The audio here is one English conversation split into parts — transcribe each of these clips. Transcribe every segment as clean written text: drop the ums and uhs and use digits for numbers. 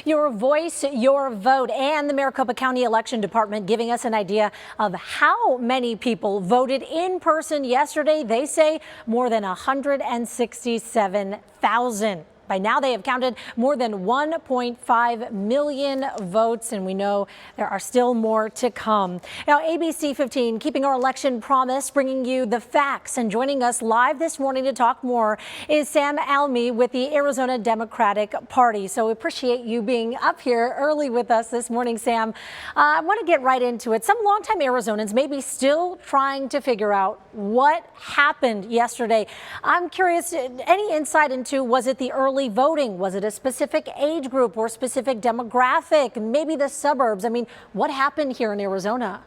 Your voice, your vote, and the Maricopa County Election Department giving us an idea of how many people voted in person yesterday. They say more than 167,000. By now, they have counted more than 1.5 million votes, and we know there are still more to come. Now, ABC 15 keeping our election promise, bringing you the facts. And joining us live this morning to talk more is Sam Almy with the Arizona Democratic Party. So we appreciate you being up here early with us this morning, Sam. I want to get right into it. Some longtime Arizonans may be still trying to figure out what happened yesterday. I'm curious, any insight into, was it the early voting? Was it a specific age group or specific demographic? Maybe the suburbs? I mean, what happened here in Arizona?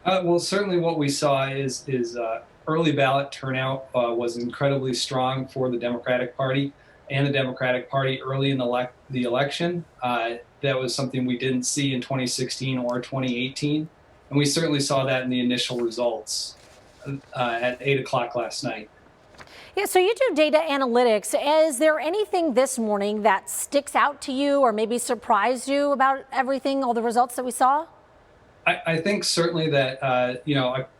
Well, certainly what we saw is early ballot turnout was incredibly strong for the Democratic Party and the Democratic Party early in the election. That was something we didn't see in 2016 or 2018. And we certainly saw that in the initial results at 8 o'clock last night. Yeah, so you do data analytics. Is there anything this morning that sticks out to you or maybe surprised you about everything, all the results that we saw? I think certainly that,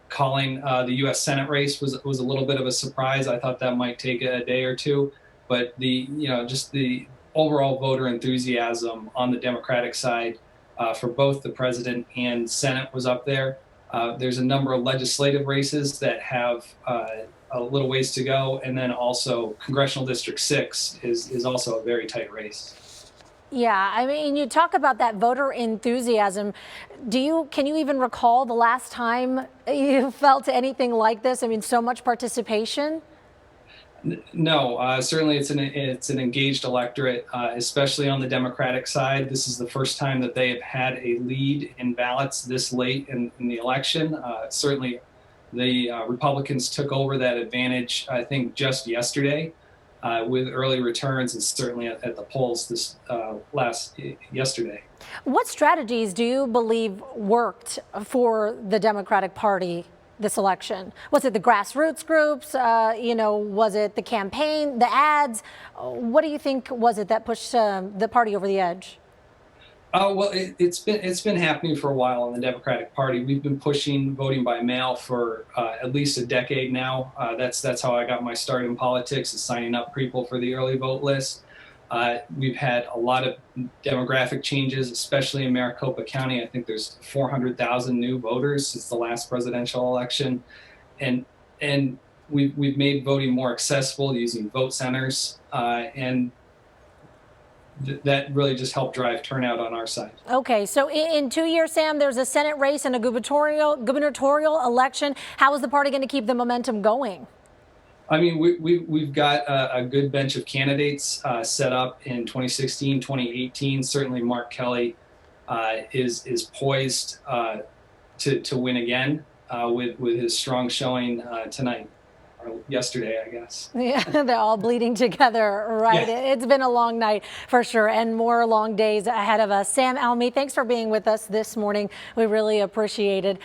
calling the U.S. Senate race was a little bit of a surprise. I thought that might take a day or two, but just the overall voter enthusiasm on the Democratic side for both the president and Senate was up there. There's a number of legislative races that have a little ways to go, and then also Congressional District 6 is also a very tight race. Yeah, I mean, you talk about that voter enthusiasm. Can you even recall the last time you felt anything like this? I mean, so much participation. No, certainly it's an engaged electorate, especially on the Democratic side. This is the first time that they have had a lead in ballots this late in the election. Certainly the Republicans took over that advantage, I think, just yesterday with early returns, and certainly at the polls this yesterday. What strategies do you believe worked for the Democratic Party this election? Was it the grassroots groups? Was it the campaign, the ads? What do you think was it that pushed the party over the edge? Well, it's been happening for a while in the Democratic Party. We've been pushing voting by mail for at least a decade now. That's how I got my start in politics, is signing up people for the early vote list. We've had a lot of demographic changes, especially in Maricopa County. I think there's 400,000 new voters since the last presidential election, and we've made voting more accessible using vote centers, and that really just helped drive turnout on our side. Okay, so in 2 years, Sam, there's a Senate race and a gubernatorial election. How is the party going to keep the momentum going? I mean, we've got a good bench of candidates set up in 2016, 2018. Certainly Mark Kelly is poised to win again with his strong showing tonight. Yesterday, I guess. Yeah, they're all bleeding together, right? Yeah. It's been a long night for sure, and more long days ahead of us. Sam Almy, thanks for being with us this morning. We really appreciate it.